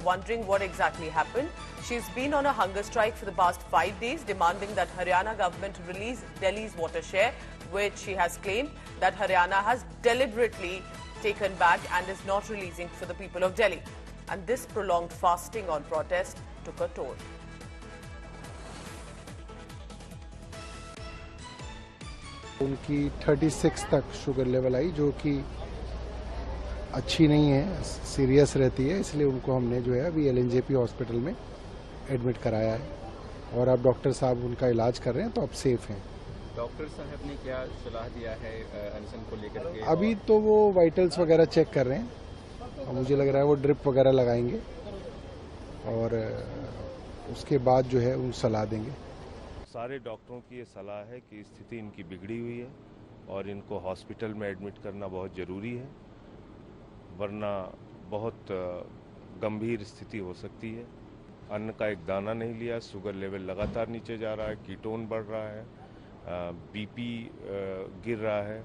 Wondering what exactly happened. She's been on a hunger strike for the past 5 days, demanding that Haryana government release Delhi's water share, which she has claimed that Haryana has deliberately taken back and is not releasing for the people of Delhi. And this prolonged fasting on protest took a toll. उनकी 36 तक sugar level I, जो कि अच्छी नहीं है, serious रहती है, इसलिए उनको हमने जो है अभी LNJP हॉस्पिटल में एडमिट कराया है और अब डॉक्टर साहब उनका इलाज कर रहे हैं, तो अब सेफ हैं। डॉक्टर साहब ने क्या सलाह दिया है अनशन को लेकर के? अभी तो वो वाइटल्स वगैरह चेक कर रहे हैं और मुझे लग रहा है वो ड्रिप वगैरह लगाएंगे और उसके बाद जो है उन सलाह देंगे। सारे डॉक्टरों की ये सलाह है कि स्थिति इनकी बिगड़ी हुई है और इनको हॉस्पिटल में एडमिट करना बहुत ज़रूरी है, वरना बहुत गंभीर स्थिति हो सकती है। अन्न का एक दाना नहीं लिया, शुगर लेवल लगातार नीचे जा रहा है, कीटोन बढ़ रहा है, BP गिर रहा है।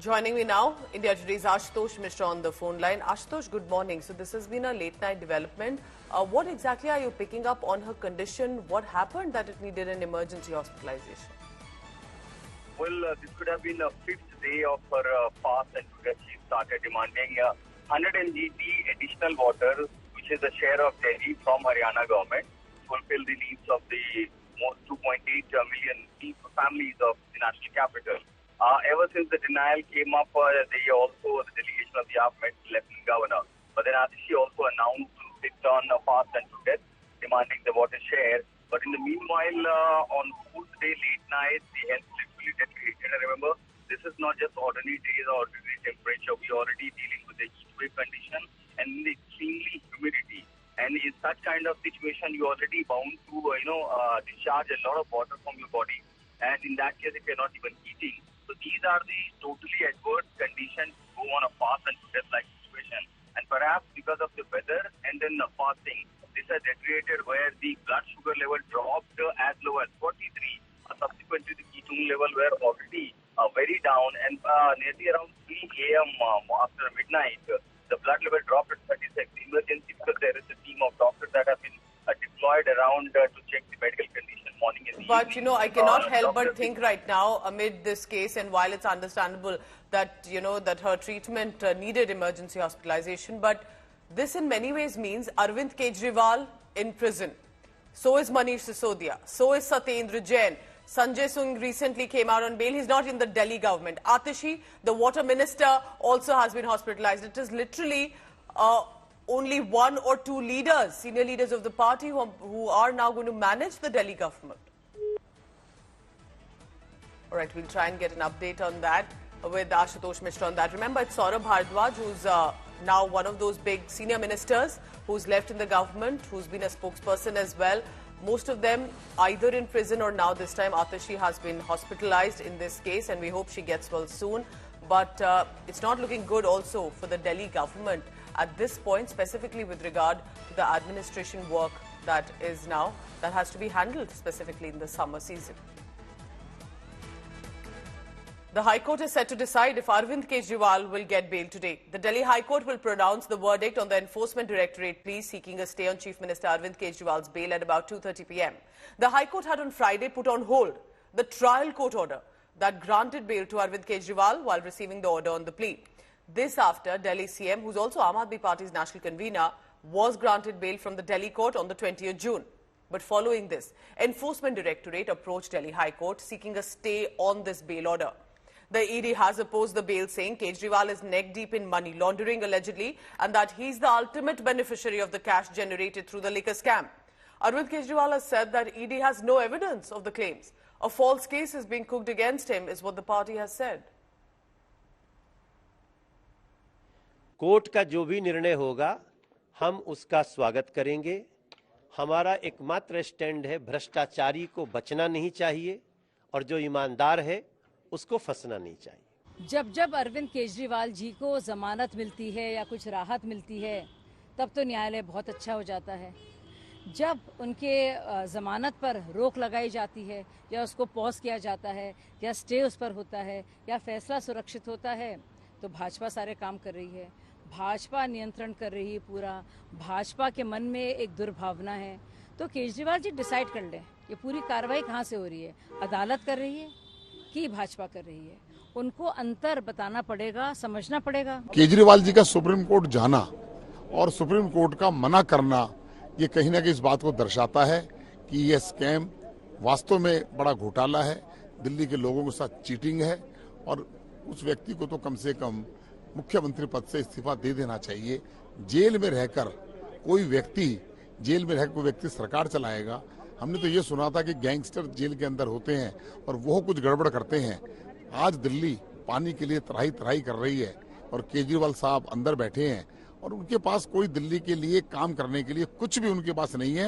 Joining me now, India Today's Ashutosh Mishra on the phone line. Ashutosh, good morning. So this has been a late night development. What exactly are you picking up on her condition? What happened that it needed an emergency hospitalization? Well, this could have been a 5th day of her fast, and today she started demanding 100 mg additional water, which is a share of Delhi from Haryana government, to fulfill the needs of the most 2.8 million families of the national capital. Ever since the denial came up, the delegation of the AAP met the Lieutenant Governor. But then she also announced to sit on a fast and to death, demanding the water share. But in the meanwhile, on Tuesday late night, the health literally deteriorated. And remember, this is not just ordinary days or ordinary temperature. We are already dealing with the heat wave condition and the extremely humidity. And in such kind of situation, you are already bound to, discharge a lot of water from your body. And in that case, if you are not even eating, so these are the totally adverse conditions to go on a fast and to death-like situation. And perhaps because of the weather and then the fasting, this has deteriorated where the blood sugar level dropped as low as 43. Subsequently, the ketone level were already very down, and nearly around 3 a.m. After midnight, the blood level dropped at 36. Emergency, because there is a team of doctors that have been deployed around to check the medical condition morning and But evening. I cannot help but think right now, amid this case, and while it's understandable that that her treatment needed emergency hospitalization, but this in many ways means Arvind Kejriwal in prison. So is Manish Sisodia. So is Satyendra Jain. Sanjay Singh recently came out on bail. He's not in the Delhi government. Atishi, the water minister, also has been hospitalized. It is literally only 1 or 2 leaders, senior leaders of the party, who are now going to manage the Delhi government. All right, we'll try and get an update on that with Ashutosh Mishra on that. Remember, it's Saurabh Bhardwaj, who's now one of those big senior ministers who's left in the government, who's been a spokesperson as well. Most of them either in prison or now this time Atishi has been hospitalized in this case, and we hope she gets well soon. But it's not looking good also for the Delhi government at this point, specifically with regard to the administration work that has to be handled specifically in the summer season. The High Court is set to decide if Arvind Kejriwal will get bail today. The Delhi High Court will pronounce the verdict on the Enforcement Directorate plea seeking a stay on Chief Minister Arvind Kejriwal's bail at about 2:30 p.m. The High Court had on Friday put on hold the trial court order that granted bail to Arvind Kejriwal while receiving the order on the plea. This after Delhi CM, who's also Aam Aadmi Party's national convener, was granted bail from the Delhi court on the 20th June. But following this, Enforcement Directorate approached Delhi High Court seeking a stay on this bail order. The ED has opposed the bail, saying Kejriwal is neck-deep in money laundering allegedly, and that he's the ultimate beneficiary of the cash generated through the liquor scam. Arvind Kejriwal has said that ED has no evidence of the claims. A false case is being cooked against him, is what the party has said. Court का जो भी निर्णय होगा हम उसका स्वागत करेंगे। हमारा एकमात्र स्टैंड है, भ्रष्टाचारी को बचना नहीं चाहिए और जो ईमानदार है उसको फंसना नहीं चाहिए। जब जब अरविंद केजरीवाल जी को जमानत मिलती है या कुछ राहत मिलती है, तब तो न्यायालय बहुत अच्छा हो जाता है। जब उनके जमानत पर रोक लगाई जाती है या उसको पॉज किया जाता है या स्टे उस पर होता है या फैसला सुरक्षित होता है, तो भाजपा सारे काम कर रही है। भाजपा नियंत्रण कर रही है पूरा, भाजपा के मन में एक दुर्भावना है, तो केजरीवाल जी डिसाइड कर लें ये पूरी कार्रवाई कहाँ से हो रही है, अदालत कर रही है कि भाजपा कर रही है। उनको अंतर बताना पड़ेगा, समझना पड़ेगा। केजरीवाल जी का सुप्रीम कोर्ट जाना और सुप्रीम कोर्ट का मना करना, ये कहीं ना कहीं इस बात को दर्शाता है कि ये स्कैम वास्तव में बड़ा घोटाला है, दिल्ली के लोगों के साथ चीटिंग है, और उस व्यक्ति को तो कम से कम मुख्यमंत्री पद से इस्तीफा दे देना चाहिए। जेल में रहकर कोई व्यक्ति सरकार चलाएगा? हमने तो ये सुना था कि गैंगस्टर जेल के अंदर होते हैं और वो कुछ गड़बड़ करते हैं। आज दिल्ली पानी के लिए तराही तराही कर रही है और केजरीवाल साहब अंदर बैठे हैं और उनके पास कोई दिल्ली के लिए काम करने के लिए कुछ भी उनके पास नहीं है।